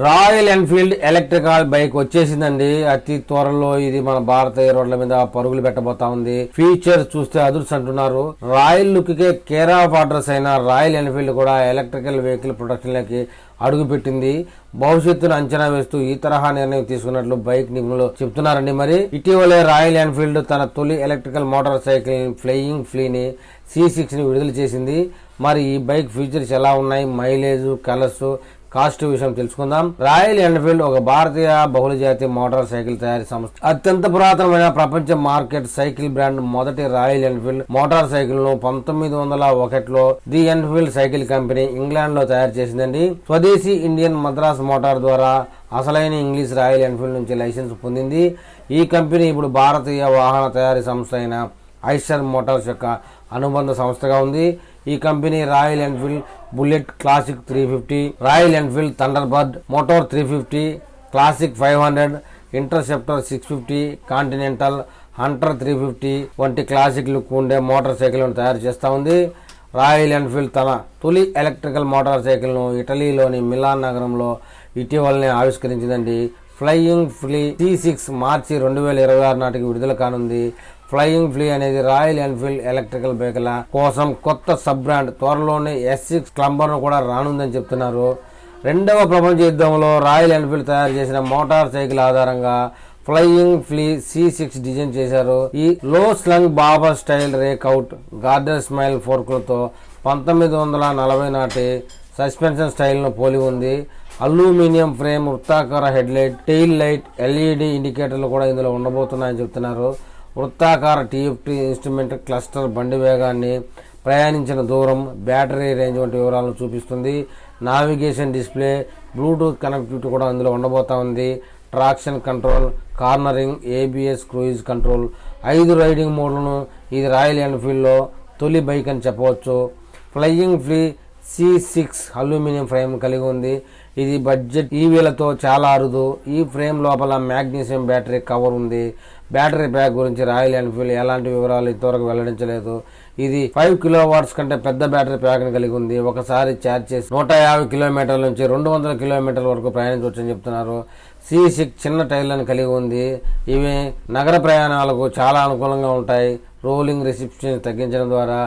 Royal Enfield electrical bike వచ్చేసిందండి. అతి త్వరలో ఇది మన భారతీయ రోడ్ల మీద పరుగులు పెట్టబోతా ఉంది. ఫీచర్ చూస్తే అదుర్స్ అంటున్నారు. Royal look K care of address అయిన రాయల్ ఎన్ఫీల్డ్ కూడా ఎలక్ట్రికల్ వెహికల్ ప్రొడక్షన్ లకి అడుగు పెట్టింది. భవిష్యత్తును అంచనా వేస్తూ ఈ తరహా నిర్ణయం తీసుకున్నట్లు బైక్ నిపుణులు చెప్తున్నారండి. మరి ఇటీవలే రాయల్ ఎన్ఫీల్డ్ తన తొలి ఎలక్ట్రికల్ మోటార్ సైకిల్ ఫ్లయింగ్ ఫ్లీని C6 ని విడుదల చేసింది. మరి ఈ బైక్ ఫీచర్స్ ఎలా ఉన్నాయి, మైలేజ్, కలర్స్, కాస్ట్ విషయం తెలుసుకుందాం. రాయల్ ఎన్ఫీల్డ్ ఒక భారతీయ బహుళజాతి మోటార్ సైకిల్ తయారీ సంస్థ. అత్యంత పురాతనమైన ప్రపంచ మార్కెట్ సైకిల్ బ్రాండ్. మొదటి రాయల్ ఎన్ఫీల్డ్ మోటార్ సైకిల్ ను 1901లో the Enfield cycle company England లో తయారు చేసిందండి. స్వదేశీ ఇండియన్ మద్రాస్ మోటార్ ద్వారా అసలైన ఇంగ్లీష్ రాయల్ ఎన్ఫీల్డ్ నుంచి లైసెన్స్ పొందింది. ఈ కంపెనీ ఇప్పుడు భారతీయ వాహన తయారీ సంస్థ అయిన ఐషర్ మోటార్స్ యొక్క అనుబంధ సంస్థగా ఉంది. ఈ company royal Enfield bullet classic 350, royal Enfield Thunderbird motor 350, classic 500, interceptor 650, continental, Hunter 350 వంటి క్లాసిక్ లుక్ ఉండే మోటార్ సైకిల్ తయారు చేస్తా ఉంది. రాయల్ ఎన్ఫీల్డ్ తన తొలి ఎలక్ట్రికల్ మోటార్ సైకిల్ ను ఇటలీలోని మిలాన్ నగరంలో ఇటీవలనే ఆవిష్కరించిందండి. ఫ్లయింగ్ ఫ్లీ C6 మార్చి 2026 నాటికి విడుదల కానుంది. ఫ్లయింగ్ ఫ్లీ అనేది రాయల్ ఎన్ఫీల్డ్ ఎలక్ట్రికల్ బైకుల కోసం కొత్త సబ్ బ్రాండ్. త్వరలోనే S6 క్లంబర్ ను కూడా రానుందని చెప్తున్నారు. రెండవ ప్రపంచ యుద్ధంలో రాయల్ ఎన్ఫీల్డ్ తయారు చేసిన మోటార్ సైకిల్ ఆధారంగా ఫ్లయింగ్ ఫ్లీ C6 డిజైన్ చేశారు. ఈ లో స్లంగ్ బాబర్ స్టైల్ రేక్అవుట్ గార్డెన్ స్మైల్ ఫోర్కులతో 1940 నాటి సస్పెన్షన్ స్టైల్ ను పోలి ఉంది. అల్యూమినియం ఫ్రేమ్, వృత్తాకార head light, tail light, LED ఇండికేటర్లు కూడా ఇందులో ఉండబోతున్నాయని చెప్తున్నారు. వృత్తాకార TFT ఇన్స్ట్రుమెంట్ క్లస్టర్ బండి వేగాన్ని, ప్రయాణించిన దూరం, బ్యాటరీ రేంజ్ వంటి వివరాలను చూపిస్తుంది. నావిగేషన్ డిస్ప్లే, బ్లూటూత్ కనెక్టివిటీ కూడా అందులో ఉండబోతా ఉంది. Traction control, cornering, ABS, cruise control, 5 riding మోడ్లను ఇది రాయల్ ఎన్ఫీల్డ్లో తొలి బైక్ అని చెప్పవచ్చు. Flying flea C6 aluminium frame కలిగి ఉంది. ఇది బడ్జెట్ ఈవీలతో చాలా అరుదు. ఈ ఫ్రేమ్ లోపల మ్యాగ్నీషియం బ్యాటరీ కవర్ ఉంది. బ్యాటరీ ప్యాక్ గురించి రాయల్ ఎన్ఫీల్డ్ ఎలాంటి వివరాలు ఇంతవరకు వెల్లడించలేదు. ఇది 5 కిలోవాట్స్ కంటే పెద్ద బ్యాటరీ ప్యాక్ ని కలిగి ఉంది. ఒకసారి ఛార్జ్ చేసి 150 కిలోమీటర్ల నుంచి 200 కిలోమీటర్ల వరకు ప్రయాణించవచ్చని చెప్తున్నారు. C6 చిన్న టైర్లను కలిగి ఉంది. ఇవి నగర ప్రయాణాలకు చాలా అనుకూలంగా ఉంటాయి. రోలింగ్ రెసిస్టెన్స్ తగ్గించడం ద్వారా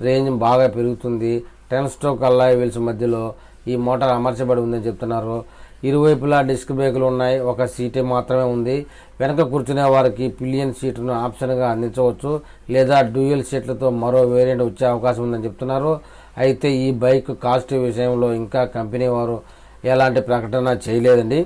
రేంజ్ బాగా పెరుగుతుంది. 10 స్ట్రోక్ అల్లాయ్ వీల్స్ మధ్యలో ఈ మోటార్ అమర్చబడి ఉందని చెప్తున్నారు. ఇరువైపులా డిస్క్ బ్రేకులు ఉన్నాయి. ఒక సీటే మాత్రమే ఉంది. వెనక కూర్చునే వారికి పిలియన్ సీటును ఆప్షన్గా అందించవచ్చు, లేదా డ్యూయల్ సీట్లతో మరో వేరియంట్ వచ్చే అవకాశం ఉందని చెప్తున్నారు. అయితే ఈ బైక్ కాస్ట్ విషయంలో ఇంకా కంపెనీ వారు ఎలాంటి ప్రకటన చేయలేదండి.